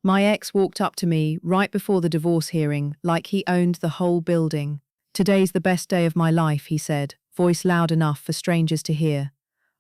My ex walked up to me right before the divorce hearing like he owned the whole building. "Today's the best day of my life," he said, voice loud enough for strangers to hear.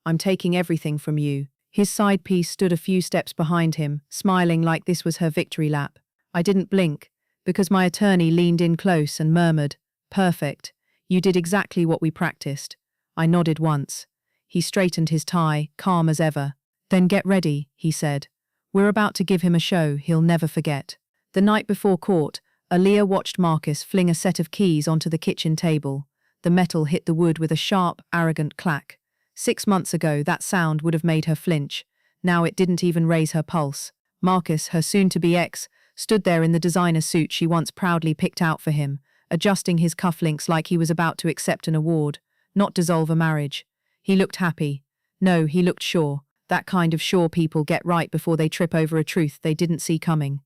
"I'm taking everything from you." His side piece stood a few steps behind him, smiling like this was her victory lap. I didn't blink, because my attorney leaned in close and murmured, "Perfect. You did exactly what we practiced." I nodded once. He straightened his tie, calm as ever. "Then get ready," he said. "We're about to give him a show he'll never forget." The night before court, Aaliyah watched Marcus fling a set of keys onto the kitchen table. The metal hit the wood with a sharp, arrogant clack. 6 months ago, that sound would have made her flinch. Now it didn't even raise her pulse. Marcus, her soon-to-be ex, stood there in the designer suit she once proudly picked out for him, adjusting his cufflinks like he was about to accept an award, not dissolve a marriage. He looked happy. No, he looked sure. That kind of sure people get right before they trip over a truth they didn't see coming.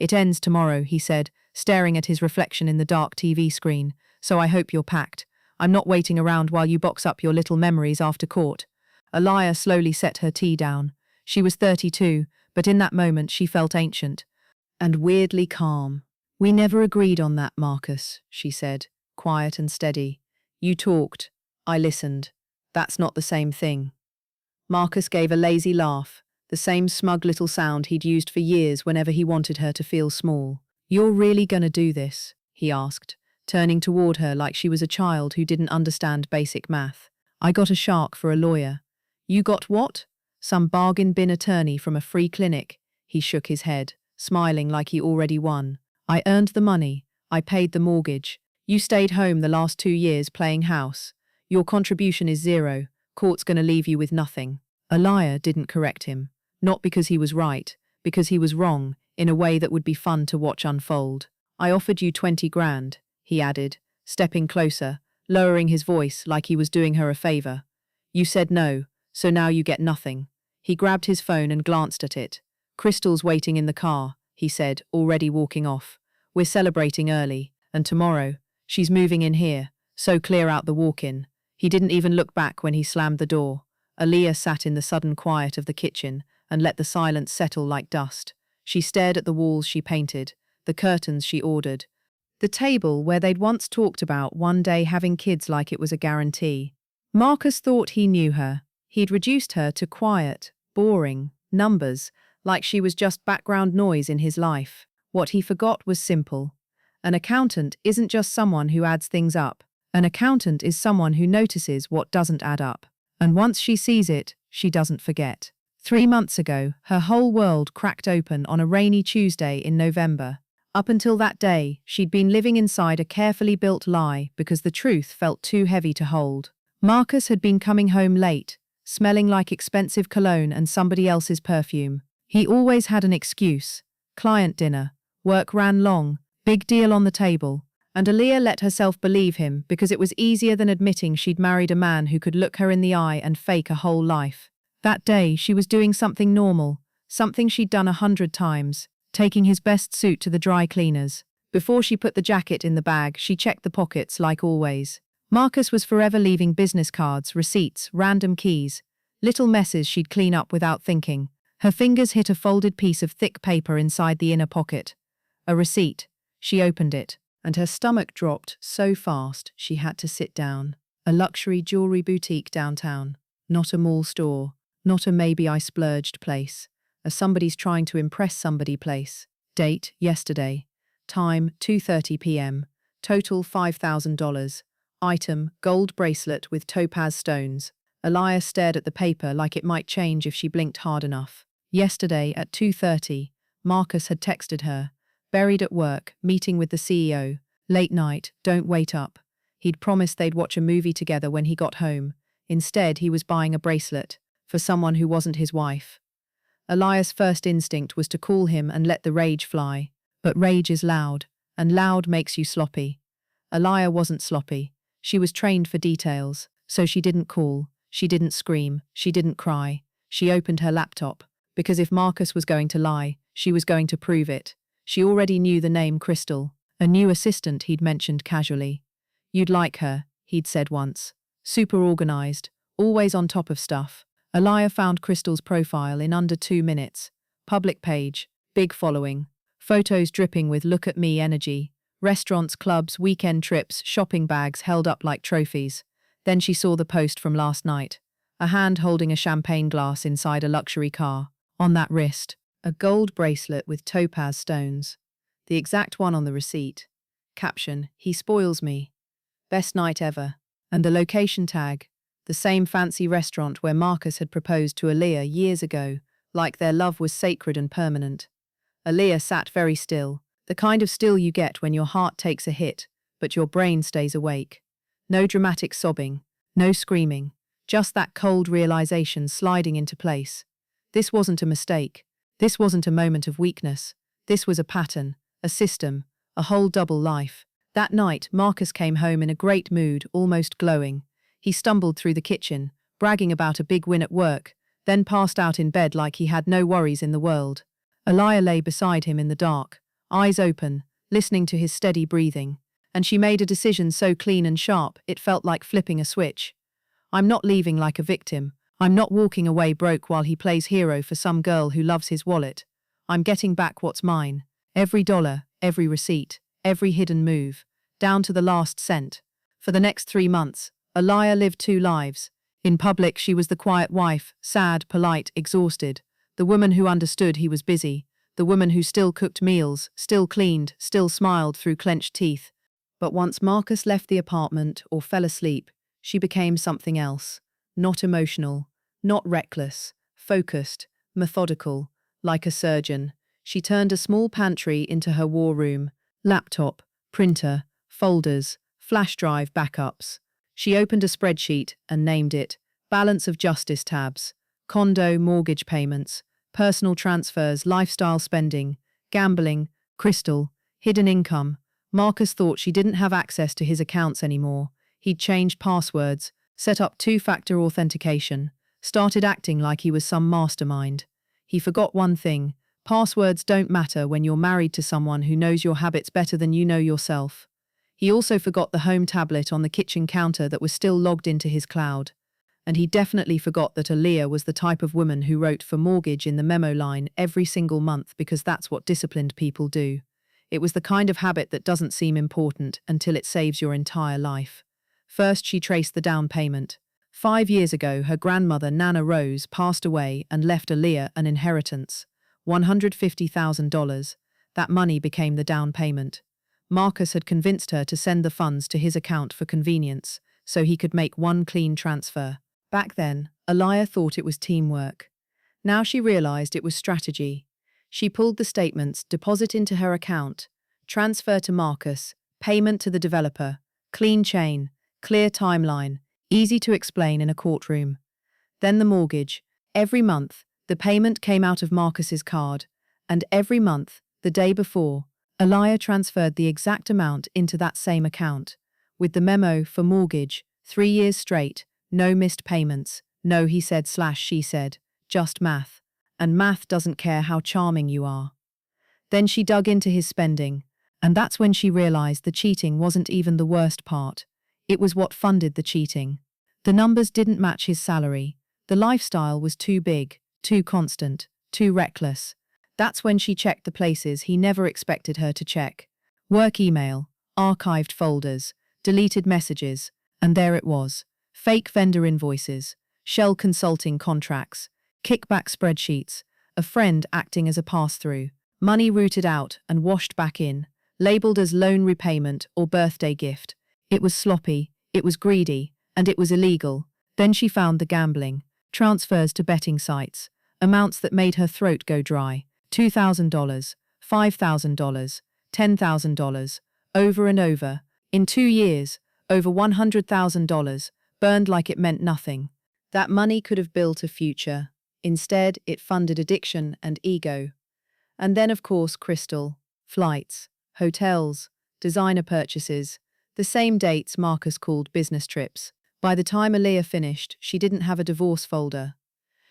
"It ends tomorrow," he said, staring at his reflection in the dark TV screen, "so I hope you're packed. I'm not waiting around while you box up your little memories after court." Aaliyah slowly set her tea down. She was 32, but in that moment she felt ancient and weirdly calm. "We never agreed on that, Marcus," she said, quiet and steady. "You talked. I listened. That's not the same thing." Marcus gave a lazy laugh, the same smug little sound he'd used for years whenever he wanted her to feel small. "You're really gonna do this?" he asked, turning toward her like she was a child who didn't understand basic math. "I got a shark for a lawyer." "You got what?" "Some bargain bin attorney from a free clinic." He shook his head, smiling like he already won. "I earned the money. I paid the mortgage. You stayed home the last 2 years playing house. Your contribution is 0. Court's gonna leave you with nothing." Aaliyah didn't correct him. Not because he was right, because he was wrong, in a way that would be fun to watch unfold. "I offered you 20 grand, he added, stepping closer, lowering his voice like he was doing her a favor. "You said no, so now you get nothing." He grabbed his phone and glanced at it. "Crystal's waiting in the car," he said, already walking off. "We're celebrating early, and tomorrow, she's moving in here, so clear out the walk-in." He didn't even look back when he slammed the door. Aaliyah sat in the sudden quiet of the kitchen and let the silence settle like dust. She stared at the walls she painted, the curtains she ordered, the table where they'd once talked about one day having kids like it was a guarantee. Marcus thought he knew her. He'd reduced her to quiet, boring numbers, like she was just background noise in his life. What he forgot was simple. An accountant isn't just someone who adds things up. An accountant is someone who notices what doesn't add up. And once she sees it, she doesn't forget. 3 months ago, her whole world cracked open on a rainy Tuesday in November. Up until that day, she'd been living inside a carefully built lie because the truth felt too heavy to hold. Marcus had been coming home late, smelling like expensive cologne and somebody else's perfume. He always had an excuse. Client dinner, work ran long, big deal on the table. And Aaliyah let herself believe him because it was easier than admitting she'd married a man who could look her in the eye and fake a whole life. That day, she was doing something normal, something she'd done 100 times, taking his best suit to the dry cleaners. Before she put the jacket in the bag, she checked the pockets like always. Marcus was forever leaving business cards, receipts, random keys, little messes she'd clean up without thinking. Her fingers hit a folded piece of thick paper inside the inner pocket. A receipt. She opened it, and her stomach dropped so fast she had to sit down. A luxury jewelry boutique downtown. Not a mall store. Not a maybe I splurged place. A somebody's trying to impress somebody place. Date, yesterday. Time, 2:30 p.m. Total, $5,000. Item, gold bracelet with topaz stones. Aaliyah stared at the paper like it might change if she blinked hard enough. Yesterday, at 2:30, Marcus had texted her. Buried at work, meeting with the CEO. Late night, don't wait up. He'd promised they'd watch a movie together when he got home. Instead, he was buying a bracelet for someone who wasn't his wife. Aaliyah's first instinct was to call him and let the rage fly. But rage is loud, and loud makes you sloppy. Aaliyah wasn't sloppy. She was trained for details, so she didn't call, she didn't scream, she didn't cry. She opened her laptop, because if Marcus was going to lie, she was going to prove it. She already knew the name Crystal, a new assistant he'd mentioned casually. "You'd like her," he'd said once. Super organized, always on top of stuff. Aaliyah found Crystal's profile in under 2 minutes. Public page, big following. Photos dripping with look at me energy. Restaurants, clubs, weekend trips, shopping bags held up like trophies. Then she saw the post from last night. A hand holding a champagne glass inside a luxury car. On that wrist, a gold bracelet with topaz stones. The exact one on the receipt. Caption, "He spoils me. Best night ever." And the location tag, the same fancy restaurant where Marcus had proposed to Aaliyah years ago, like their love was sacred and permanent. Aaliyah sat very still, the kind of still you get when your heart takes a hit, but your brain stays awake. No dramatic sobbing, no screaming, just that cold realization sliding into place. This wasn't a mistake. This wasn't a moment of weakness. This was a pattern, a system, a whole double life. That night, Marcus came home in a great mood, almost glowing. He stumbled through the kitchen, bragging about a big win at work, then passed out in bed like he had no worries in the world. Aaliyah lay beside him in the dark, eyes open, listening to his steady breathing, and she made a decision so clean and sharp it felt like flipping a switch. "I'm not leaving like a victim. I'm not walking away broke while he plays hero for some girl who loves his wallet. I'm getting back what's mine. Every dollar, every receipt, every hidden move, down to the last cent." For the next 3 months, Aaliyah lived 2 lives. In public, she was the quiet wife, sad, polite, exhausted, the woman who understood he was busy, the woman who still cooked meals, still cleaned, still smiled through clenched teeth. But once Marcus left the apartment or fell asleep, she became something else. Not emotional, not reckless, focused, methodical, like a surgeon. She turned a small pantry into her war room, laptop, printer, folders, flash drive backups. She opened a spreadsheet and named it Balance of Justice tabs, condo mortgage payments, personal transfers, lifestyle spending, gambling, crystal, hidden income. Marcus thought she didn't have access to his accounts anymore. He'd changed passwords, set up 2-factor authentication, started acting like he was some mastermind. He forgot one thing: passwords don't matter when you're married to someone who knows your habits better than you know yourself. He also forgot the home tablet on the kitchen counter that was still logged into his cloud. And he definitely forgot that Aaliyah was the type of woman who wrote for mortgage in the memo line every single month because that's what disciplined people do. It was the kind of habit that doesn't seem important until it saves your entire life. First, she traced the down payment. 5 years ago, her grandmother, Nana Rose, passed away and left Aaliyah an inheritance. $150,000. That money became the down payment. Marcus had convinced her to send the funds to his account for convenience, so he could make one clean transfer. Back then, Aaliyah thought it was teamwork. Now she realized it was strategy. She pulled the statements, deposit into her account, transfer to Marcus, payment to the developer, clean chain, clear timeline, easy to explain in a courtroom. Then the mortgage. Every month, the payment came out of Marcus's card, and every month, the day before, Aaliyah transferred the exact amount into that same account, with the memo for mortgage, 3 years straight, no missed payments, no he said/she said, just math. And math doesn't care how charming you are. Then she dug into his spending, and that's when she realized the cheating wasn't even the worst part. It was what funded the cheating. The numbers didn't match his salary. The lifestyle was too big, too constant, too reckless. That's when she checked the places he never expected her to check. Work email, archived folders, deleted messages, and there it was. Fake vendor invoices, shell consulting contracts, kickback spreadsheets, a friend acting as a pass-through, money routed out and washed back in, labeled as loan repayment or birthday gift. It was sloppy, it was greedy, and it was illegal. Then she found the gambling, transfers to betting sites, amounts that made her throat go dry. $2,000, $5,000, $10,000, over and over. In 2 years, over $100,000, burned like it meant nothing. That money could have built a future. Instead, it funded addiction and ego. And then, of course, crystal, flights, hotels, designer purchases, the same dates Marcus called business trips. By the time Aaliyah finished, she didn't have a divorce folder.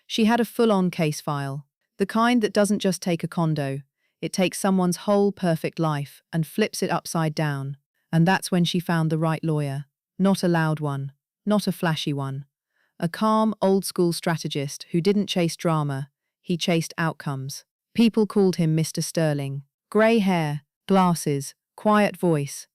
She had a full-on case file. The kind that doesn't just take a condo, it takes someone's whole perfect life and flips it upside down. And that's when she found the right lawyer. Not a loud one, not a flashy one. A calm, old-school strategist who didn't chase drama, he chased outcomes. People called him Mr. Sterling. Grey hair, glasses, quiet voice.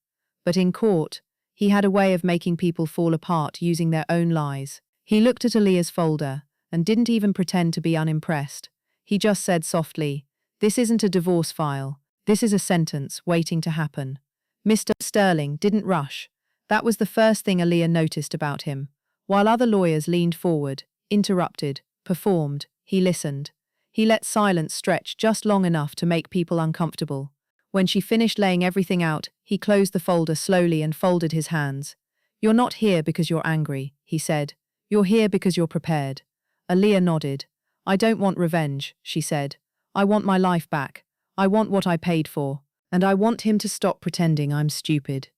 But in court, he had a way of making people fall apart using their own lies. He looked at Aaliyah's folder and didn't even pretend to be unimpressed. He just said softly, "This isn't a divorce file. This is a sentence waiting to happen." Mr. Sterling didn't rush. That was the first thing Aaliyah noticed about him. While other lawyers leaned forward, interrupted, performed, he listened. He let silence stretch just long enough to make people uncomfortable. When she finished laying everything out, he closed the folder slowly and folded his hands. "You're not here because you're angry," he said. "You're here because you're prepared." Aaliyah nodded. "I don't want revenge," she said. "I want my life back. I want what I paid for. And I want him to stop pretending I'm stupid."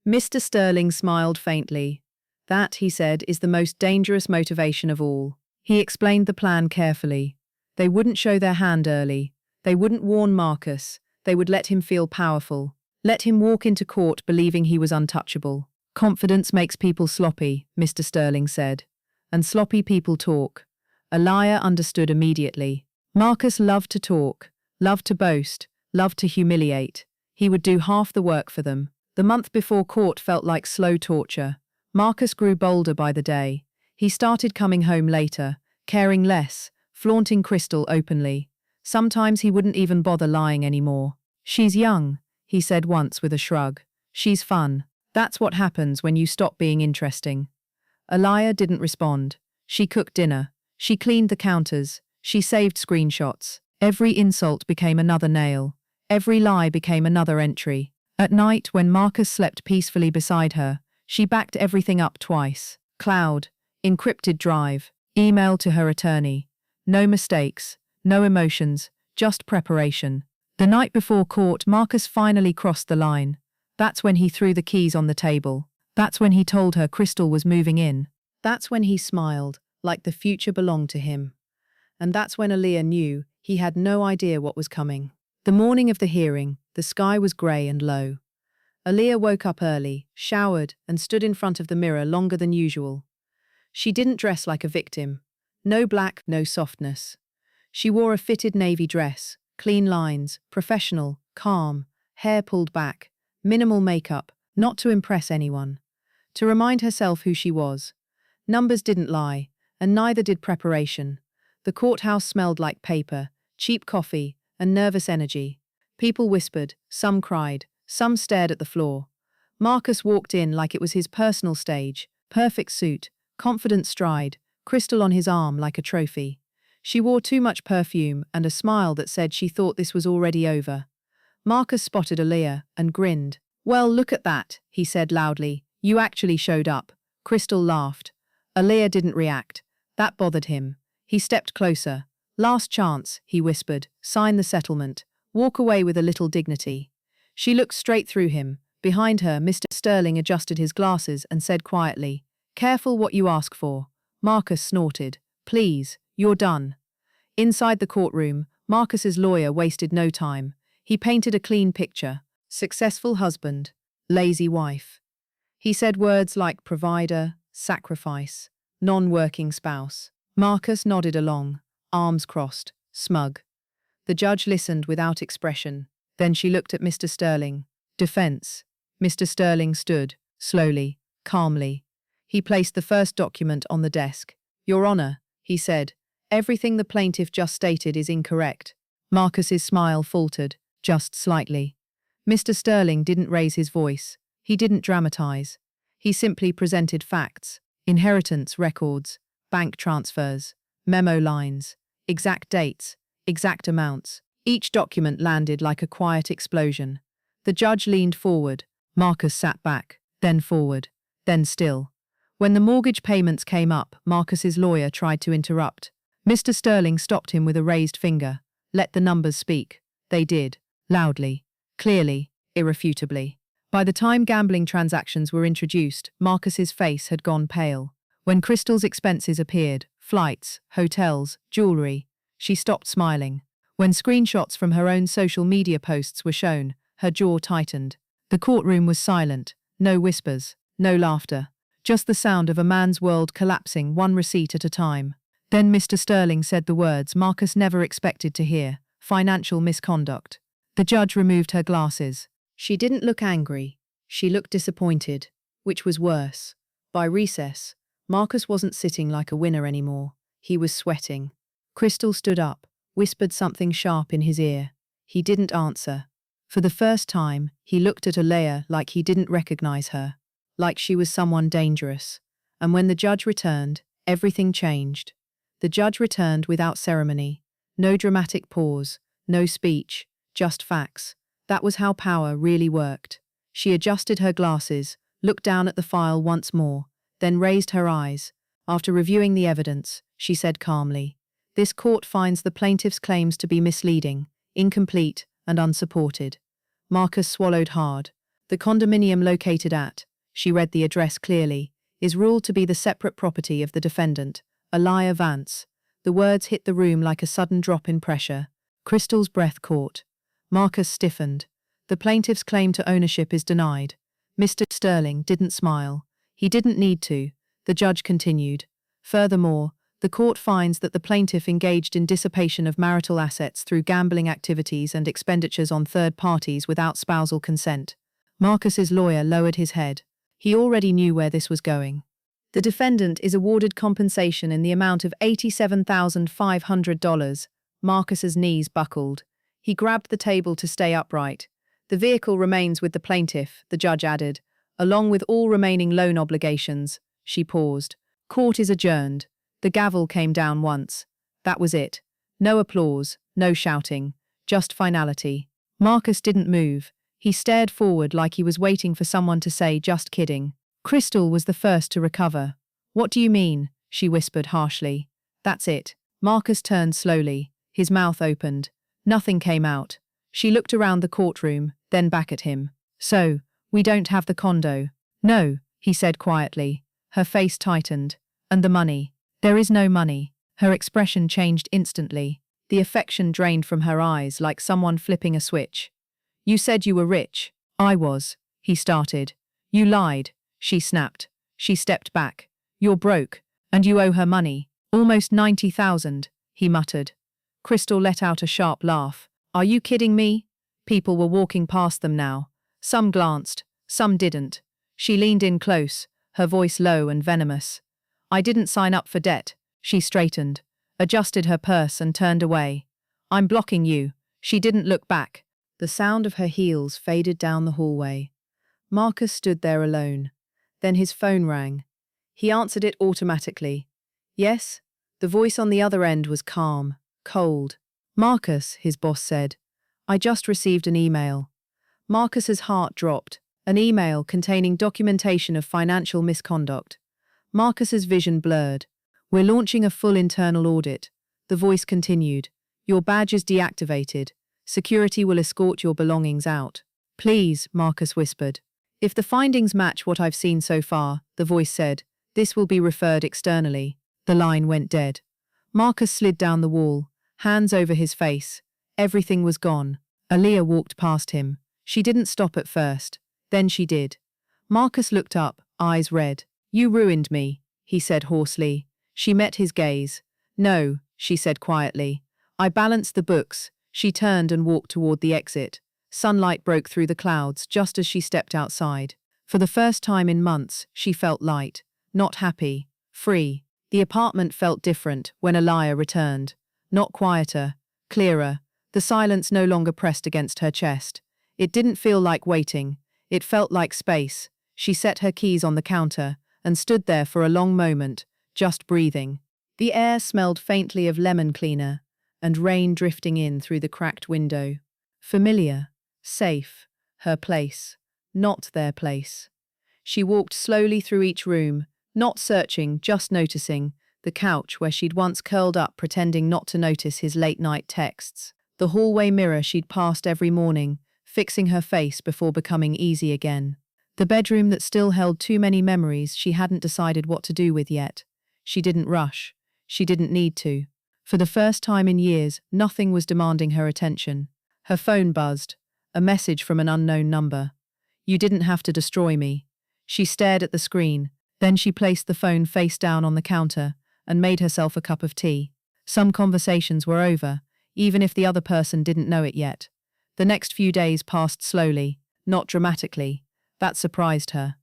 Mr. Sterling smiled faintly. "That," he said, "is the most dangerous motivation of all." He explained the plan carefully. They wouldn't show their hand early. They wouldn't warn Marcus. They would let him feel powerful. Let him walk into court believing he was untouchable. "Confidence makes people sloppy," Mr. Sterling said. "And sloppy people talk." Aaliyah understood immediately. Marcus loved to talk, loved to boast, loved to humiliate. He would do half the work for them. The month before court felt like slow torture. Marcus grew bolder by the day. He started coming home later, caring less, flaunting Crystal openly. Sometimes he wouldn't even bother lying anymore. "She's young," he said once with a shrug. "She's fun. That's what happens when you stop being interesting." Aaliyah didn't respond. She cooked dinner. She cleaned the counters. She saved screenshots. Every insult became another nail. Every lie became another entry. At night, when Marcus slept peacefully beside her, she backed everything up twice. Cloud, encrypted drive, email to her attorney. No mistakes, no emotions, just preparation. The night before court, Marcus finally crossed the line. That's when he threw the keys on the table. That's when he told her Crystal was moving in. That's when he smiled, like the future belonged to him. And that's when Aaliyah knew he had no idea what was coming. The morning of the hearing, the sky was grey and low. Aaliyah woke up early, showered, and stood in front of the mirror longer than usual. She didn't dress like a victim. No black, no softness. She wore a fitted navy dress, clean lines, professional, calm, hair pulled back, minimal makeup, not to impress anyone. To remind herself who she was. Numbers didn't lie, and neither did preparation. The courthouse smelled like paper, cheap coffee, and nervous energy. People whispered, some cried, some stared at the floor. Marcus walked in like it was his personal stage, perfect suit, confident stride, Crystal on his arm like a trophy. She wore too much perfume and a smile that said she thought this was already over. Marcus spotted Aaliyah and grinned. "Well, look at that," he said loudly. "You actually showed up." Crystal laughed. Aaliyah didn't react. That bothered him. He stepped closer. "Last chance," he whispered. "Sign the settlement. Walk away with a little dignity." She looked straight through him. Behind her, Mr. Sterling adjusted his glasses and said quietly, "Careful what you ask for." Marcus snorted. "Please, you're done." Inside the courtroom, Marcus's lawyer wasted no time. He painted a clean picture. Successful husband, lazy wife. He said words like provider, sacrifice, non-working spouse. Marcus nodded along, arms crossed, smug. The judge listened without expression. Then she looked at Mr. Sterling. Defense. Mr. Sterling stood, slowly, calmly. He placed the first document on the desk. "Your Honor," he said, "everything the plaintiff just stated is incorrect." Marcus's smile faltered, just slightly. Mr. Sterling didn't raise his voice. He didn't dramatize. He simply presented facts. Inheritance records, bank transfers, memo lines, exact dates, exact amounts. Each document landed like a quiet explosion. The judge leaned forward. Marcus sat back, then forward, then still. When the mortgage payments came up, Marcus's lawyer tried to interrupt. Mr. Sterling stopped him with a raised finger. "Let the numbers speak." They did, loudly, clearly, irrefutably. By the time gambling transactions were introduced, Marcus's face had gone pale. When Crystal's expenses appeared, flights, hotels, jewelry, she stopped smiling. When screenshots from her own social media posts were shown, her jaw tightened. The courtroom was silent, no whispers, no laughter, just the sound of a man's world collapsing one receipt at a time. Then Mr. Sterling said the words Marcus never expected to hear. financial misconduct. The judge removed her glasses. She didn't look angry. She looked disappointed, which was worse. By recess, Marcus wasn't sitting like a winner anymore. He was sweating. Crystal stood up, whispered something sharp in his ear. He didn't answer. For the first time, he looked at Alea like he didn't recognize her, like she was someone dangerous. And when the judge returned, everything changed. The judge returned without ceremony. No dramatic pause, no speech, just facts. That was how power really worked. She adjusted her glasses, looked down at the file once more, then raised her eyes. After reviewing the evidence, she said calmly, "This court finds the plaintiff's claims to be misleading, incomplete, and unsupported." Marcus swallowed hard. The condominium located at, she read the address clearly, is ruled to be the separate property of the defendant, Alea Vance. The words hit the room like a sudden drop in pressure. Crystal's breath caught. Marcus stiffened. The plaintiff's claim to ownership is denied. Mr. Sterling didn't smile. He didn't need to. The judge continued. Furthermore, the court finds that the plaintiff engaged in dissipation of marital assets through gambling activities and expenditures on third parties without spousal consent. Marcus's lawyer lowered his head. He already knew where this was going. The defendant is awarded compensation in the amount of $87,500. Marcus's knees buckled. He grabbed the table to stay upright. The vehicle remains with the plaintiff, the judge added, along with all remaining loan obligations. She paused. Court is adjourned. The gavel came down once. That was it. No applause, no shouting, just finality. Marcus didn't move. He stared forward like he was waiting for someone to say, "Just kidding." Crystal was the first to recover. "What do you mean?" she whispered harshly. "That's it." Marcus turned slowly. His mouth opened. Nothing came out. She looked around the courtroom, then back at him. "So, we don't have the condo." "No," he said quietly. Her face tightened. "And the money?" "There is no money." Her expression changed instantly. The affection drained from her eyes like someone flipping a switch. "You said you were rich." "I was," he started. "You lied," she snapped. She stepped back. "You're broke, and you owe her money." "Almost 90,000, he muttered. Crystal let out a sharp laugh. "Are you kidding me?" People were walking past them now. Some glanced, some didn't. She leaned in close, her voice low and venomous. "I didn't sign up for debt." She straightened, adjusted her purse and turned away. "I'm blocking you." She didn't look back. The sound of her heels faded down the hallway. Marcus stood there alone. Then his phone rang. He answered it automatically. "Yes?" The voice on the other end was calm, cold. "Marcus," his boss said. "I just received an email." Marcus's heart dropped. An email containing documentation of financial misconduct. Marcus's vision blurred. "We're launching a full internal audit." The voice continued. "Your badge is deactivated. Security will escort your belongings out." "Please," Marcus whispered. "If the findings match what I've seen so far," the voice said, "this will be referred externally." The line went dead. Marcus slid down the wall, hands over his face. Everything was gone. Alea walked past him. She didn't stop at first. Then she did. Marcus looked up, eyes red. "You ruined me," he said hoarsely. She met his gaze. "No," she said quietly. "I balanced the books." She turned and walked toward the exit. Sunlight broke through the clouds just as she stepped outside. For the first time in months, she felt light, not happy, free. The apartment felt different when Alea returned. Not quieter, clearer. The silence no longer pressed against her chest. It didn't feel like waiting. It felt like space. She set her keys on the counter and stood there for a long moment, just breathing. The air smelled faintly of lemon cleaner and rain drifting in through the cracked window. Familiar, safe, her place, not their place. She walked slowly through each room, not searching, just noticing, the couch where she'd once curled up pretending not to notice his late-night texts, the hallway mirror she'd passed every morning, fixing her face before becoming easy again. The bedroom that still held too many memories she hadn't decided what to do with yet. She didn't rush. She didn't need to. For the first time in years, nothing was demanding her attention. Her phone buzzed. A message from an unknown number. "You didn't have to destroy me." She stared at the screen. Then she placed the phone face down on the counter and made herself a cup of tea. Some conversations were over. even if the other person didn't know it yet. The next few days passed slowly, not dramatically. That surprised her.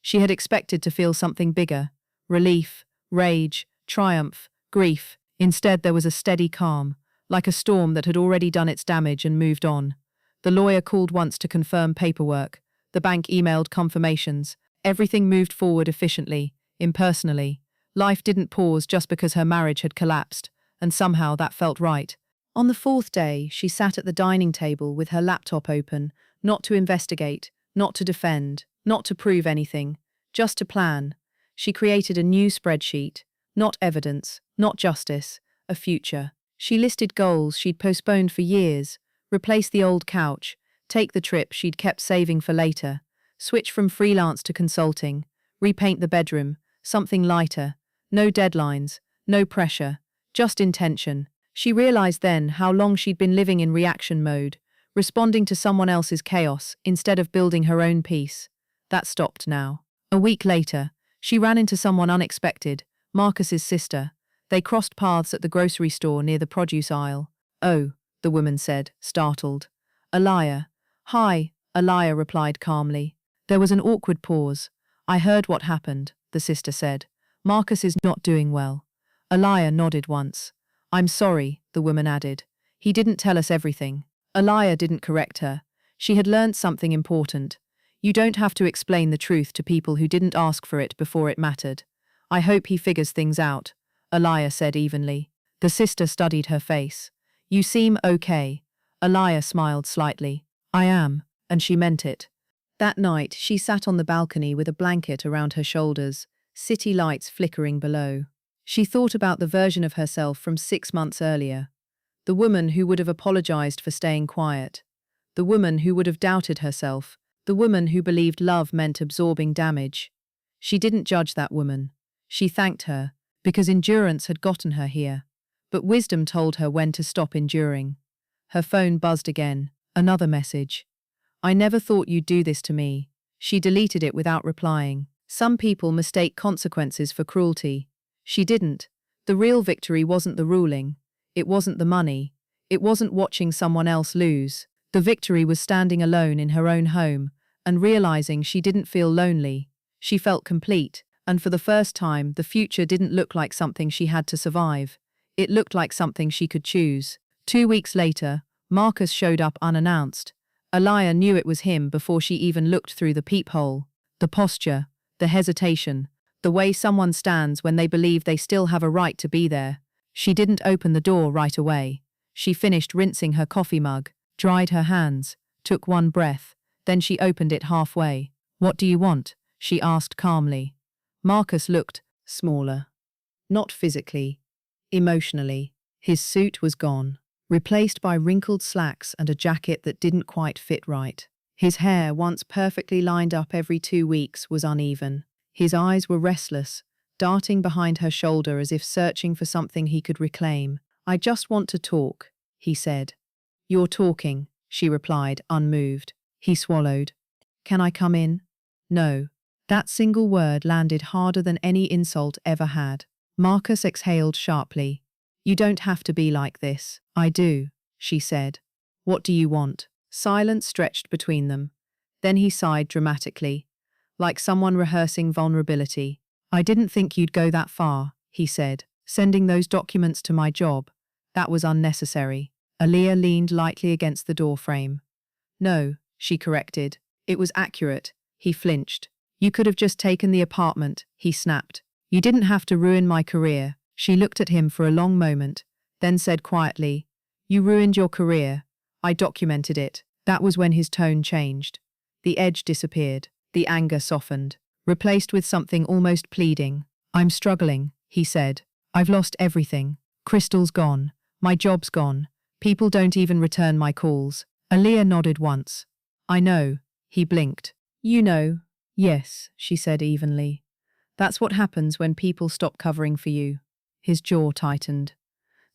She had expected to feel something bigger: relief, rage, triumph, grief. Instead, there was a steady calm, like a storm that had already done its damage and moved on. The lawyer called once to confirm paperwork. The bank emailed confirmations. Everything moved forward efficiently, impersonally. Life didn't pause just because her marriage had collapsed, and somehow that felt right. On the fourth day, she sat at the dining table with her laptop open, not to investigate, not to defend, not to prove anything, just to plan. She created a new spreadsheet: not evidence, not justice, a future. She listed goals she'd postponed for years: replace the old couch, take the trip she'd kept saving for later, switch from freelance to consulting, repaint the bedroom, something lighter. No deadlines, no pressure, just intention. She realized then how long she'd been living in reaction mode, responding to someone else's chaos instead of building her own peace. That stopped now. A week later, she ran into someone unexpected: Marcus's sister. They crossed paths at the grocery store near the produce aisle. "Oh," the woman said, startled. "Aliyah." "Hi," Aliyah replied calmly. There was an awkward pause. "I heard what happened," the sister said. "Marcus is not doing well." Aliyah nodded once. "I'm sorry," the woman added. "He didn't tell us everything." Aliyah didn't correct her. She had learned something important. You don't have to explain the truth to people who didn't ask for it before it mattered. "I hope he figures things out," Aliyah said evenly. The sister studied her face. "You seem okay." Aliyah smiled slightly. "I am," and she meant it. That night, she sat on the balcony with a blanket around her shoulders, city lights flickering below. She thought about the version of herself from 6 months earlier. The woman who would have apologized for staying quiet. The woman who would have doubted herself. The woman who believed love meant absorbing damage. She didn't judge that woman. She thanked her, because endurance had gotten her here. But wisdom told her when to stop enduring. Her phone buzzed again. Another message. "I never thought you'd do this to me." She deleted it without replying. Some people mistake consequences for cruelty. She didn't. The real victory wasn't the ruling. It wasn't the money. It wasn't watching someone else lose. The victory was standing alone in her own home and realizing she didn't feel lonely. She felt complete, and for the first time, the future didn't look like something she had to survive. It looked like something she could choose. 2 weeks later, Marcus showed up unannounced. Aliyah knew it was him before she even looked through the peephole. The posture, the hesitation, the way someone stands when they believe they still have a right to be there. She didn't open the door right away. She finished rinsing her coffee mug, dried her hands, took one breath, then she opened it halfway. "What do you want?" she asked calmly. Marcus looked smaller. Not physically, emotionally. His suit was gone, replaced by wrinkled slacks and a jacket that didn't quite fit right. His hair, once perfectly lined up every 2 weeks, was uneven. His eyes were restless, darting behind her shoulder as if searching for something he could reclaim. "I just want to talk," he said. "You're talking," she replied, unmoved. He swallowed. "Can I come in?" "No." That single word landed harder than any insult ever had. Marcus exhaled sharply. "You don't have to be like this." "I do," she said. "What do you want?" Silence stretched between them. Then he sighed dramatically, like someone rehearsing vulnerability. "I didn't think you'd go that far," he said. "Sending those documents to my job. That was unnecessary." Aliyah leaned lightly against the doorframe. "No," she corrected. "It was accurate." He flinched. "You could have just taken the apartment," he snapped. "You didn't have to ruin my career." She looked at him for a long moment, then said quietly, "You ruined your career. I documented it." That was when his tone changed. The edge disappeared. The anger softened, replaced with something almost pleading. "I'm struggling," he said. "I've lost everything. Crystal's gone. My job's gone. People don't even return my calls." Aliyah nodded once. "I know." He blinked. "You know." "Yes," she said evenly. "That's what happens when people stop covering for you." His jaw tightened.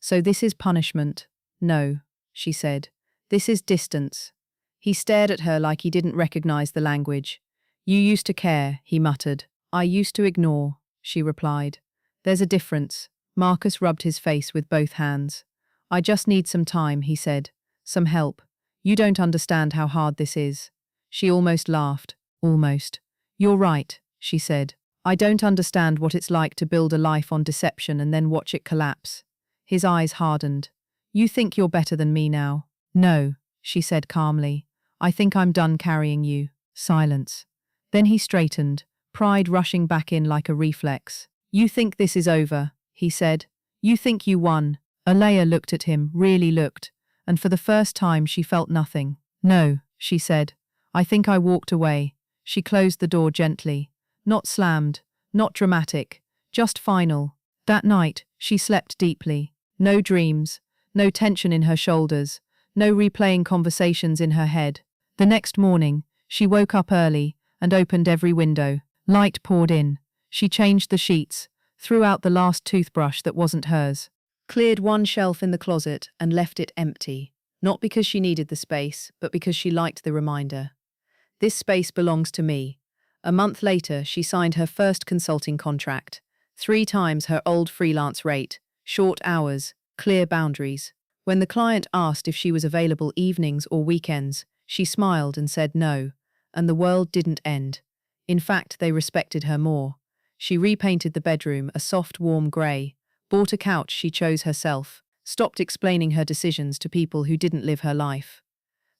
"So this is punishment?" "No," she said. "This is distance." He stared at her like he didn't recognize the language. "You used to care," he muttered. "I used to ignore," she replied. "There's a difference." Marcus rubbed his face with both hands. I just need some time, he said. Some help. You don't understand how hard this is. She almost laughed. Almost. You're right, she said. I don't understand what it's like to build a life on deception and then watch it collapse. His eyes hardened. You think you're better than me now? No, she said calmly. I think I'm done carrying you. Silence. Then he straightened, pride rushing back in like a reflex. You think this is over, he said. You think you won. Alea looked at him, really looked, and for the first time she felt nothing. No, she said. I think I walked away. She closed the door gently. Not slammed, not dramatic, just final. That night, she slept deeply. No dreams, no tension in her shoulders, no replaying conversations in her head. The next morning, she woke up early and opened every window. Light poured in. She changed the sheets, threw out the last toothbrush that wasn't hers, cleared one shelf in the closet and left it empty. Not because she needed the space, but because she liked the reminder. This space belongs to me. A month later, she signed her first consulting contract. 3 times her old freelance rate, short hours, clear boundaries. When the client asked if she was available evenings or weekends, she smiled and said no, and the world didn't end. In fact, they respected her more. She repainted the bedroom a soft, warm grey, bought a couch she chose herself, stopped explaining her decisions to people who didn't live her life.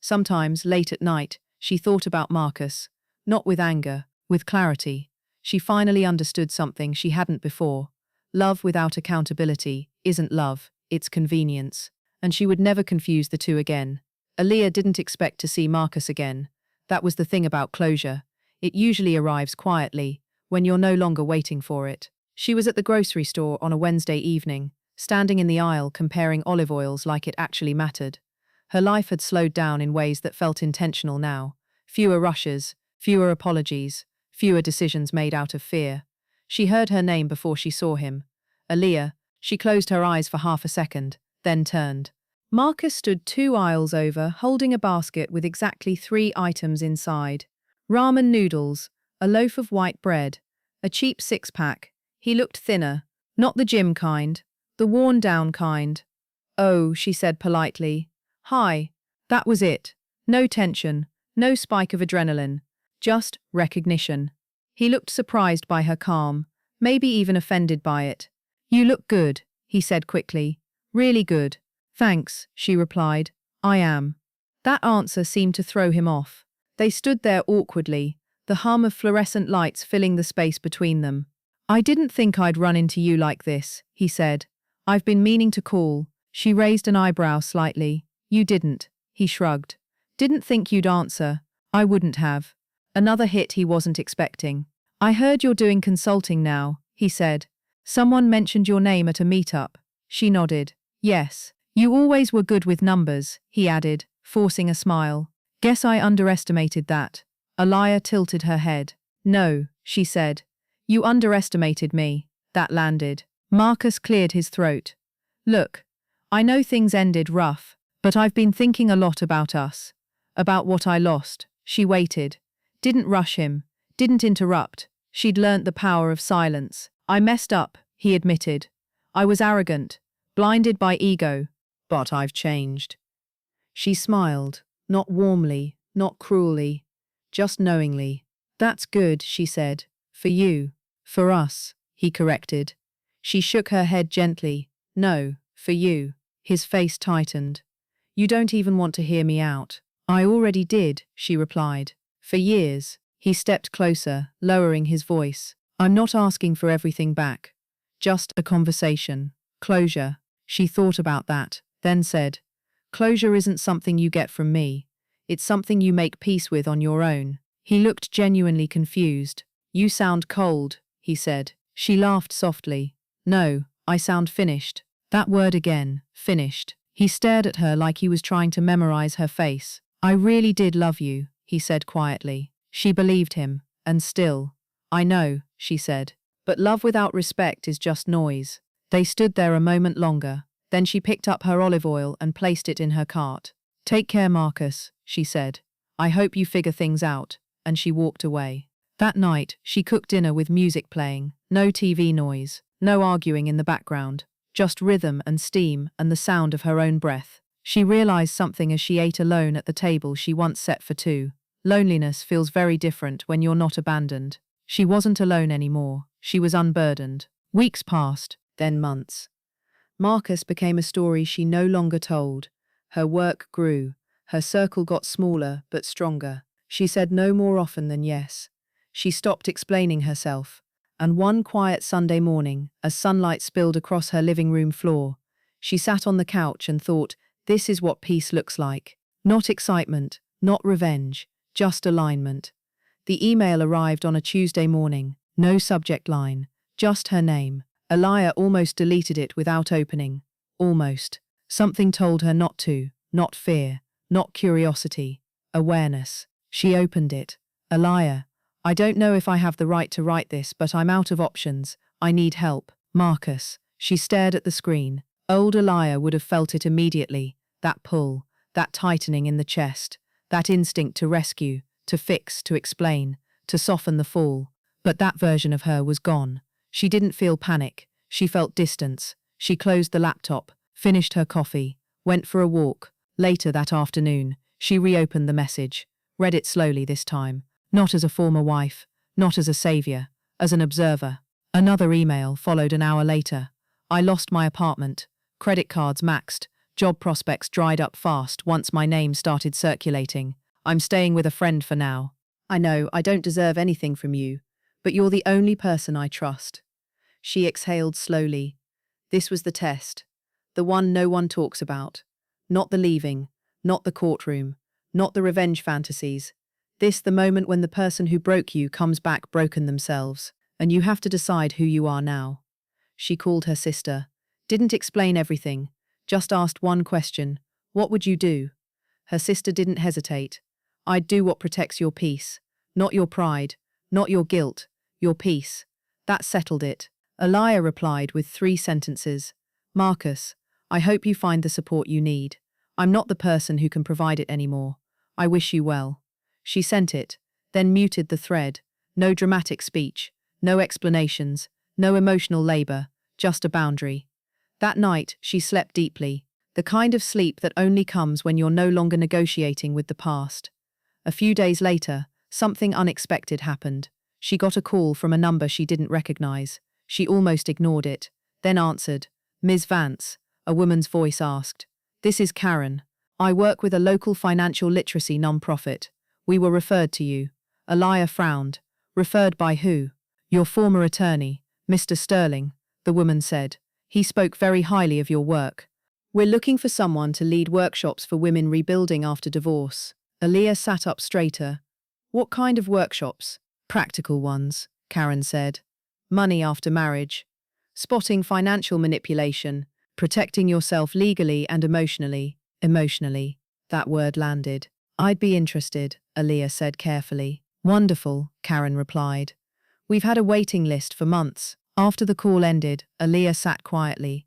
Sometimes, late at night, she thought about Marcus, not with anger, with clarity. She finally understood something she hadn't before. Love without accountability isn't love, it's convenience. And she would never confuse the two again. Alea didn't expect to see Marcus again. That was the thing about closure. It usually arrives quietly, when you're no longer waiting for it. She was at the grocery store on a Wednesday evening, standing in the aisle comparing olive oils like it actually mattered. Her life had slowed down in ways that felt intentional now. Fewer rushes, fewer apologies, fewer decisions made out of fear. She heard her name before she saw him. Alea. She closed her eyes for half a second, then turned. Marcus stood 2 aisles over, holding a basket with exactly 3 items inside. Ramen noodles, a loaf of white bread, a cheap 6-pack. He looked thinner, not the gym kind, the worn-down kind. Oh, she said politely. Hi. That was it. No tension, no spike of adrenaline, just recognition. He looked surprised by her calm, maybe even offended by it. You look good, he said quickly. Really good. Thanks, she replied. I am. That answer seemed to throw him off. They stood there awkwardly, the hum of fluorescent lights filling the space between them. I didn't think I'd run into you like this, he said. I've been meaning to call. She raised an eyebrow slightly. You didn't, he shrugged. Didn't think you'd answer. I wouldn't have. Another hit he wasn't expecting. I heard you're doing consulting now, he said. Someone mentioned your name at a meetup. She nodded. Yes. You always were good with numbers, he added, forcing a smile. Guess I underestimated that. Alea tilted her head. No, she said. You underestimated me. That landed. Marcus cleared his throat. Look, I know things ended rough, but I've been thinking a lot about us. About what I lost. She waited. Didn't rush him. Didn't interrupt. She'd learnt the power of silence. I messed up, he admitted. I was arrogant, blinded by ego. But I've changed. She smiled, not warmly, not cruelly, just knowingly. That's good, she said. For you. For us, he corrected. She shook her head gently. No, for you. His face tightened. You don't even want to hear me out. I already did, she replied. For years. He stepped closer, lowering his voice. I'm not asking for everything back. Just a conversation. Closure. She thought about that, then said, Closure isn't something you get from me. It's something you make peace with on your own. He looked genuinely confused. You sound cold, he said. She laughed softly. No, I sound finished. That word again, finished. He stared at her like he was trying to memorize her face. I really did love you, he said quietly. She believed him, and still. I know, she said. But love without respect is just noise. They stood there a moment longer. Then she picked up her olive oil and placed it in her cart. Take care, Marcus, she said. I hope you figure things out. And she walked away. That night, she cooked dinner with music playing, no TV noise, no arguing in the background, just rhythm and steam and the sound of her own breath. She realized something as she ate alone at the table she once set for two. Loneliness feels very different when you're not abandoned. She wasn't alone anymore. She was unburdened. Weeks passed, then months. Marcus became a story she no longer told. Her work grew. Her circle got smaller but stronger. She said no more often than yes. She stopped explaining herself. And one quiet Sunday morning, as sunlight spilled across her living room floor, she sat on the couch and thought, this is what peace looks like. Not excitement, not revenge, just alignment. The email arrived on a Tuesday morning. No subject line, just her name. Aliyah almost deleted it without opening. Almost. Something told her not to, not fear, not curiosity, awareness. She opened it. Aliyah, I don't know if I have the right to write this, but I'm out of options. I need help. Marcus. She stared at the screen. Old Aliyah would have felt it immediately. That pull, that tightening in the chest, that instinct to rescue, to fix, to explain, to soften the fall. But that version of her was gone. She didn't feel panic. She felt distance. She closed the laptop, finished her coffee, went for a walk. Later that afternoon, she reopened the message, read it slowly this time, not as a former wife, not as a savior, as an observer. Another email followed an hour later. I lost my apartment. Credit cards maxed. Job prospects dried up fast once my name started circulating. I'm staying with a friend for now. I know I don't deserve anything from you, but you're the only person I trust. She exhaled slowly. This was the test. The one no one talks about. Not the leaving, not the courtroom, not the revenge fantasies. This the moment when the person who broke you comes back broken themselves, and you have to decide who you are now. She called her sister. Didn't explain everything, just asked one question. What would you do? Her sister didn't hesitate. I'd do what protects your peace. Not your pride, not your guilt, your peace. That settled it. Aliyah replied with 3 sentences. Marcus, I hope you find the support you need. I'm not the person who can provide it anymore. I wish you well. She sent it, then muted the thread. No dramatic speech, no explanations, no emotional labor, just a boundary. That night, she slept deeply, the kind of sleep that only comes when you're no longer negotiating with the past. A few days later, something unexpected happened. She got a call from a number she didn't recognize. She almost ignored it, then answered. Ms. Vance, a woman's voice asked. This is Karen. I work with a local financial literacy nonprofit. We were referred to you. Aliyah frowned. Referred by who? Your former attorney, Mr. Sterling, the woman said. He spoke very highly of your work. We're looking for someone to lead workshops for women rebuilding after divorce. Aliyah sat up straighter. What kind of workshops? Practical ones, Karen said. Money after marriage. Spotting financial manipulation. Protecting yourself legally and emotionally. Emotionally. That word landed. I'd be interested, Aliyah said carefully. Wonderful, Karen replied. We've had a waiting list for months. After the call ended, Aliyah sat quietly.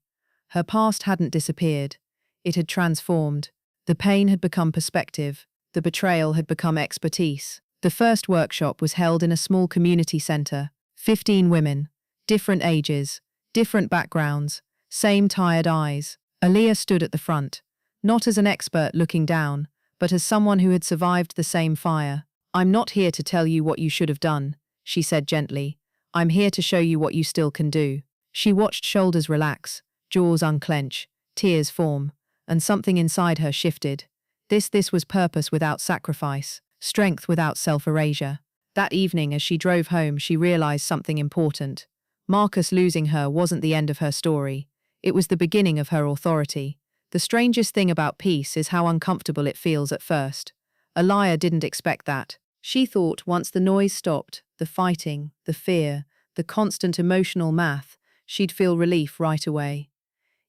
Her past hadn't disappeared. It had transformed. The pain had become perspective. The betrayal had become expertise. The first workshop was held in a small community center. 15 women. Different ages. Different backgrounds. Same tired eyes. Aliyah stood at the front. Not as an expert looking down, but as someone who had survived the same fire. I'm not here to tell you what you should have done, she said gently. I'm here to show you what you still can do. She watched shoulders relax, jaws unclench, tears form, and something inside her shifted. This was purpose without sacrifice, strength without self-erasure. That evening, as she drove home, she realized something important. Marcus losing her wasn't the end of her story. It was the beginning of her authority. The strangest thing about peace is how uncomfortable it feels at first. Aliyah didn't expect that. She thought once the noise stopped, the fighting, the fear, the constant emotional math, she'd feel relief right away.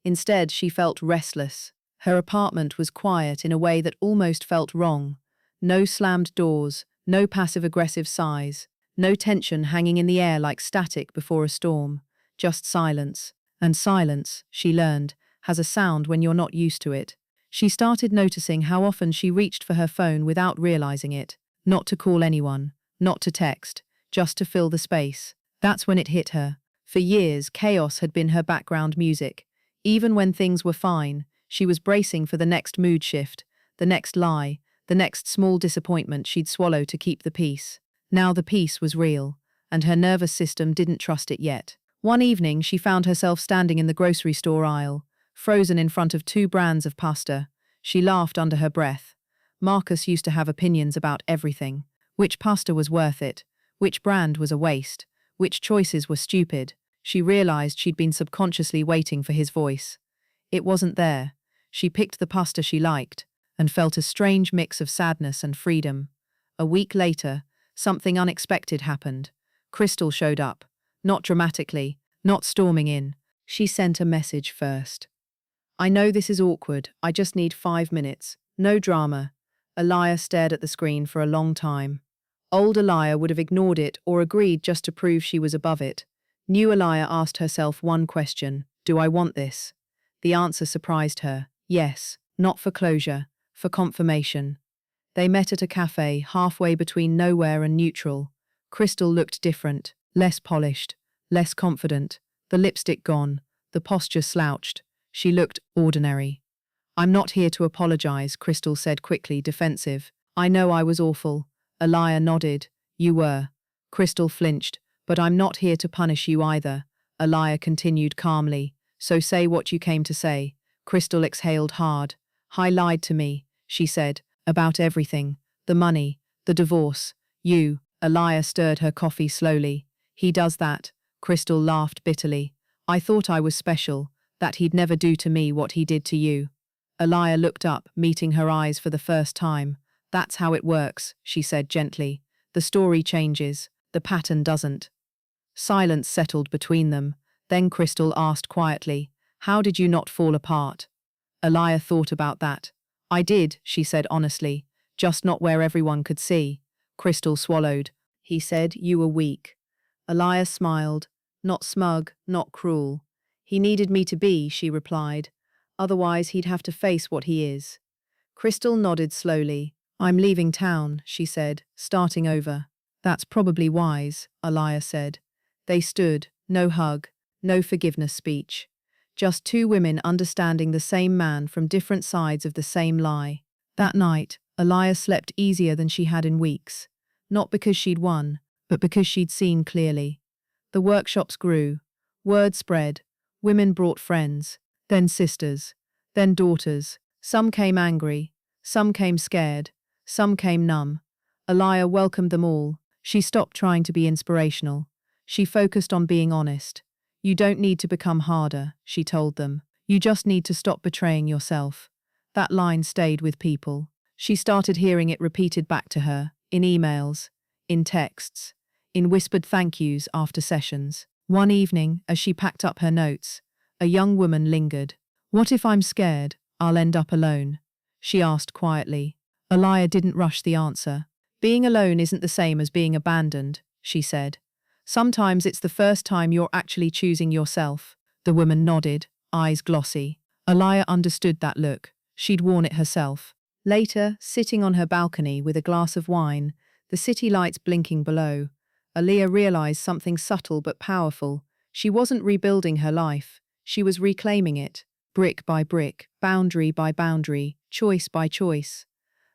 Instead, she felt restless. Her apartment was quiet in a way that almost felt wrong. No slammed doors, no passive-aggressive sighs, no tension hanging in the air like static before a storm, just silence. And silence, she learned, has a sound when you're not used to it. She started noticing how often she reached for her phone without realizing it, not to call anyone, not to text, just to fill the space. That's when it hit her. For years, chaos had been her background music. Even when things were fine, she was bracing for the next mood shift, the next lie, the next small disappointment she'd swallow to keep the peace. Now the peace was real, and her nervous system didn't trust it yet. One evening, she found herself standing in the grocery store aisle, frozen in front of 2 brands of pasta. She laughed under her breath. Marcus used to have opinions about everything. Which pasta was worth it? Which brand was a waste? Which choices were stupid? She realized she'd been subconsciously waiting for his voice. It wasn't there. She picked the pasta she liked, and felt a strange mix of sadness and freedom. A week later, something unexpected happened. Crystal showed up. Not dramatically, not storming in. She sent a message first. "I know this is awkward, I just need 5 minutes. No drama." Aliyah stared at the screen for a long time. Old Aliyah would have ignored it or agreed just to prove she was above it. New Aliyah asked herself one question: do I want this? The answer surprised her. Yes, not for closure, for confirmation. They met at a cafe halfway between nowhere and neutral. Crystal looked different, less polished, less confident, the lipstick gone, the posture slouched. She looked ordinary. "I'm not here to apologize," Crystal said quickly, defensive. "I know I was awful." Aliyah nodded. "You were." Crystal flinched. "But I'm not here to punish you either." Aliyah continued calmly. "So say what you came to say." Crystal exhaled hard. "He lied to me," she said, "about everything. The money, the divorce, you." Aliyah stirred her coffee slowly. "He does that." Crystal laughed bitterly. "I thought I was special, that he'd never do to me what he did to you." Aliyah looked up, meeting her eyes for the first time. "That's how it works," she said gently. "The story changes, the pattern doesn't." Silence settled between them. Then Crystal asked quietly, "How did you not fall apart?" Aliyah thought about that. "I did," she said honestly, "just not where everyone could see." Crystal swallowed. "He said you were weak." Aliyah smiled, not smug, not cruel. "He needed me to be," she replied. "Otherwise he'd have to face what he is." Crystal nodded slowly. "I'm leaving town," she said, starting over. "That's probably wise," Aliyah said. They stood, no hug, no forgiveness speech. Just 2 women understanding the same man from different sides of the same lie. That night, Aliyah slept easier than she had in weeks. Not because she'd won, but because she'd seen clearly. The workshops grew. Word spread. Women brought friends, then sisters, then daughters. Some came angry, some came scared, some came numb. Aliyah welcomed them all. She stopped trying to be inspirational. She focused on being honest. "You don't need to become harder," she told them. "You just need to stop betraying yourself." That line stayed with people. She started hearing it repeated back to her, in emails, in texts, in whispered thank yous after sessions. One evening, as she packed up her notes, a young woman lingered. "What if I'm scared I'll end up alone?" she asked quietly. Aliyah didn't rush the answer. "Being alone isn't the same as being abandoned," she said. "Sometimes it's the first time you're actually choosing yourself." The woman nodded, eyes glossy. Aliyah understood that look. She'd worn it herself. Later, sitting on her balcony with a glass of wine, the city lights blinking below, Aliyah realized something subtle but powerful. She wasn't rebuilding her life. She was reclaiming it, brick by brick, boundary by boundary, choice by choice.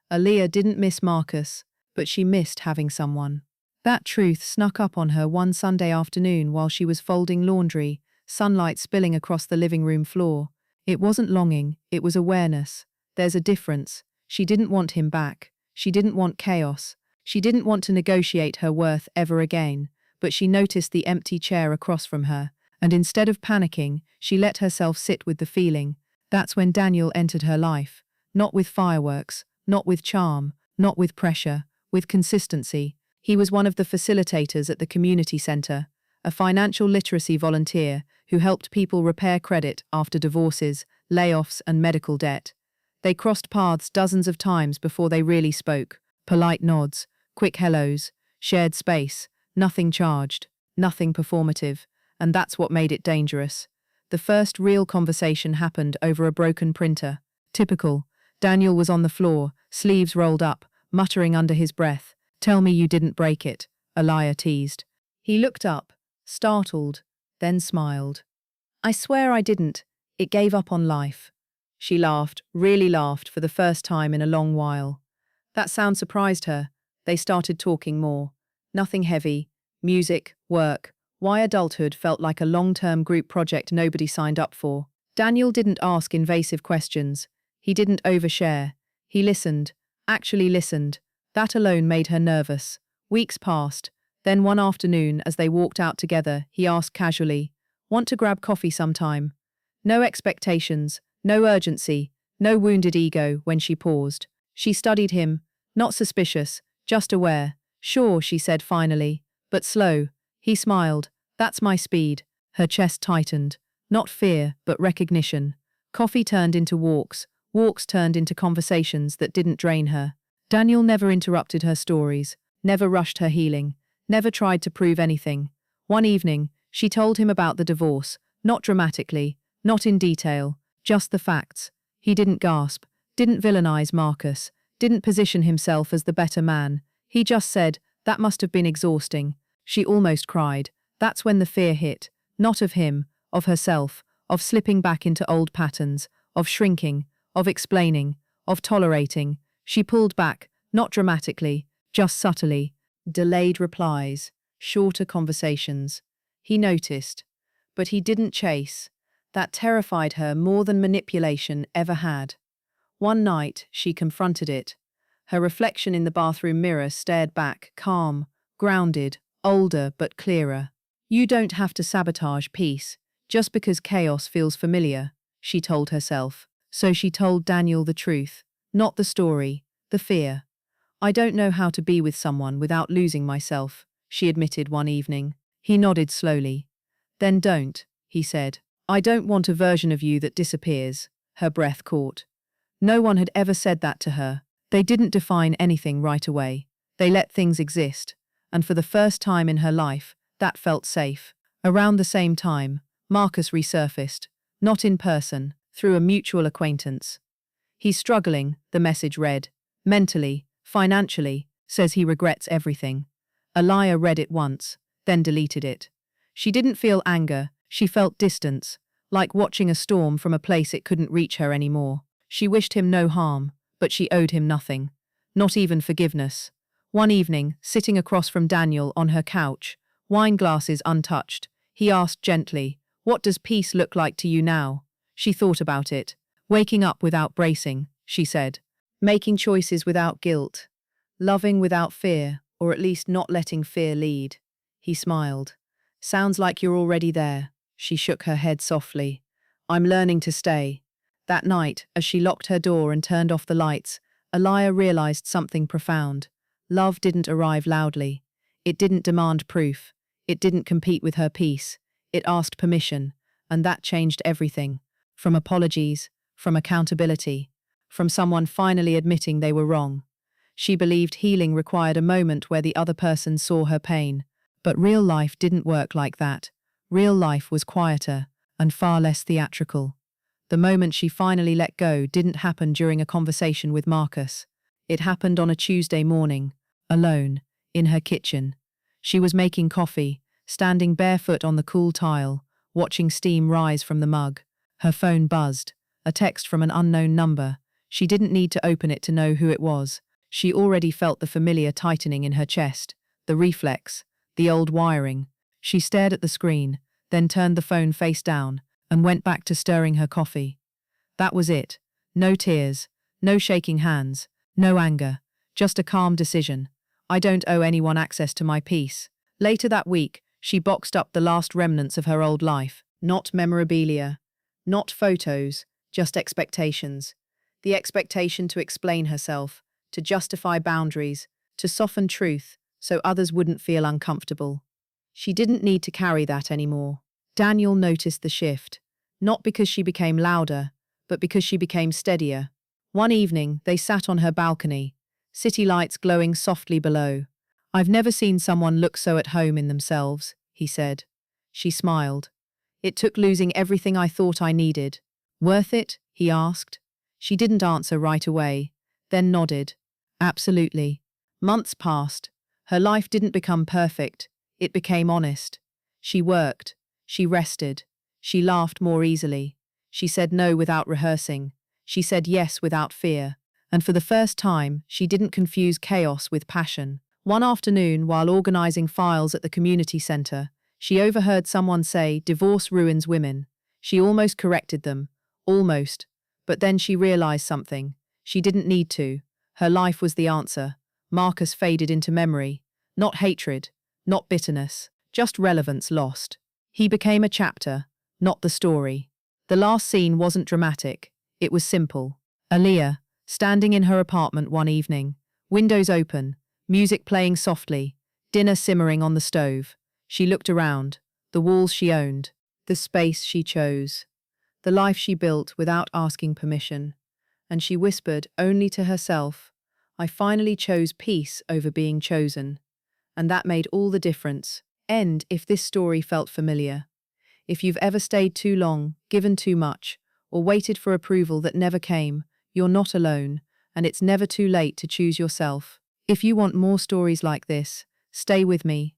Aliyah didn't miss Marcus, but she missed having someone. That truth snuck up on her one Sunday afternoon while she was folding laundry, sunlight spilling across the living room floor. It wasn't longing, it was awareness. There's a difference. She didn't want him back. She didn't want chaos. She didn't want to negotiate her worth ever again, but she noticed the empty chair across from her, and instead of panicking, she let herself sit with the feeling. That's when Daniel entered her life. Not with fireworks, not with charm, not with pressure, with consistency. He was one of the facilitators at the community center, a financial literacy volunteer who helped people repair credit after divorces, layoffs, and medical debt. They crossed paths dozens of times before they really spoke. Polite nods, quick hellos, shared space, nothing charged, nothing performative, and that's what made it dangerous. The first real conversation happened over a broken printer. Typical. Daniel was on the floor, sleeves rolled up, muttering under his breath. "Tell me you didn't break it," Aliyah teased. He looked up, startled, then smiled. "I swear I didn't. It gave up on life. She laughed, really laughed, for the first time in a long while. That sound surprised her. They started talking more. Nothing heavy. Music, work. Why adulthood felt like a long-term group project nobody signed up for. Daniel didn't ask invasive questions. He didn't overshare. He listened. Actually listened. That alone made her nervous. Weeks passed. Then one afternoon, as they walked out together, he asked casually, "Want to grab coffee sometime?" No expectations, no urgency, no wounded ego when she paused. She studied him, not suspicious, just aware. "Sure," she said finally, "but slow." He smiled. "That's my speed." Her chest tightened. Not fear, but recognition. Coffee turned into walks. Walks turned into conversations that didn't drain her. Daniel never interrupted her stories, never rushed her healing, never tried to prove anything. One evening, she told him about the divorce, not dramatically, not in detail, just the facts. He didn't gasp, didn't villainize Marcus, didn't position himself as the better man. He just said, "That must have been exhausting." She almost cried. That's when the fear hit, not of him, of herself, of slipping back into old patterns, of shrinking, of explaining, of tolerating. She pulled back, not dramatically, just subtly. Delayed replies, shorter conversations. He noticed, but he didn't chase. That terrified her more than manipulation ever had. One night, she confronted it. Her reflection in the bathroom mirror stared back, calm, grounded, older but clearer. "You don't have to sabotage peace, just because chaos feels familiar," she told herself. So she told Daniel the truth, not the story, the fear. "I don't know how to be with someone without losing myself," she admitted one evening. He nodded slowly. "Then don't," he said. "I don't want a version of you that disappears." Her breath caught. No one had ever said that to her. They didn't define anything right away. They let things exist. And for the first time in her life, that felt safe. Around the same time, Marcus resurfaced. Not in person, through a mutual acquaintance. "He's struggling," the message read. "Mentally, financially, says he regrets everything." Alaya read it once, then deleted it. She didn't feel anger, she felt distance, like watching a storm from a place it couldn't reach her anymore. She wished him no harm, but she owed him nothing. Not even forgiveness. One evening, sitting across from Daniel on her couch, wine glasses untouched, he asked gently, "What does peace look like to you now?" She thought about it. "Waking up without bracing," she said. "Making choices without guilt. Loving without fear, or at least not letting fear lead." He smiled. "Sounds like you're already there." She shook her head softly. "I'm learning to stay." That night, as she locked her door and turned off the lights, Alaya realized something profound. Love didn't arrive loudly. It didn't demand proof. It didn't compete with her peace. It asked permission, and that changed everything. From apologies, from accountability, from someone finally admitting they were wrong. She believed healing required a moment where the other person saw her pain. But real life didn't work like that. Real life was quieter and far less theatrical. The moment she finally let go didn't happen during a conversation with Marcus. It happened on a Tuesday morning, alone, in her kitchen. She was making coffee, standing barefoot on the cool tile, watching steam rise from the mug. Her phone buzzed, a text from an unknown number. She didn't need to open it to know who it was. She already felt the familiar tightening in her chest, the reflex, the old wiring. She stared at the screen, then turned the phone face down, and went back to stirring her coffee. That was it. No tears, no shaking hands, no anger, just a calm decision. I don't owe anyone access to my peace. Later that week, she boxed up the last remnants of her old life. Not memorabilia, not photos, just expectations. The expectation to explain herself, to justify boundaries, to soften truth so others wouldn't feel uncomfortable. She didn't need to carry that anymore. Daniel noticed the shift, not because she became louder, but because she became steadier. One evening, they sat on her balcony, city lights glowing softly below. "I've never seen someone look so at home in themselves," he said. She smiled. "It took losing everything I thought I needed." "Worth it?" he asked. She didn't answer right away, then nodded. "Absolutely." Months passed. Her life didn't become perfect. It became honest. She worked. She rested. She laughed more easily. She said no without rehearsing. She said yes without fear. And for the first time, she didn't confuse chaos with passion. One afternoon, while organizing files at the community center, she overheard someone say, "Divorce ruins women." She almost corrected them. Almost. But then she realized something. She didn't need to. Her life was the answer. Marcus faded into memory. Not hatred, not bitterness, just relevance lost. He became a chapter, not the story. The last scene wasn't dramatic. It was simple. Aaliyah, standing in her apartment one evening, windows open, music playing softly, dinner simmering on the stove. She looked around, the walls she owned, the space she chose, the life she built without asking permission. And she whispered only to herself, "I finally chose peace over being chosen." And that made all the difference. End if this story felt familiar. If you've ever stayed too long, given too much, or waited for approval that never came, you're not alone, and it's never too late to choose yourself. If you want more stories like this, stay with me.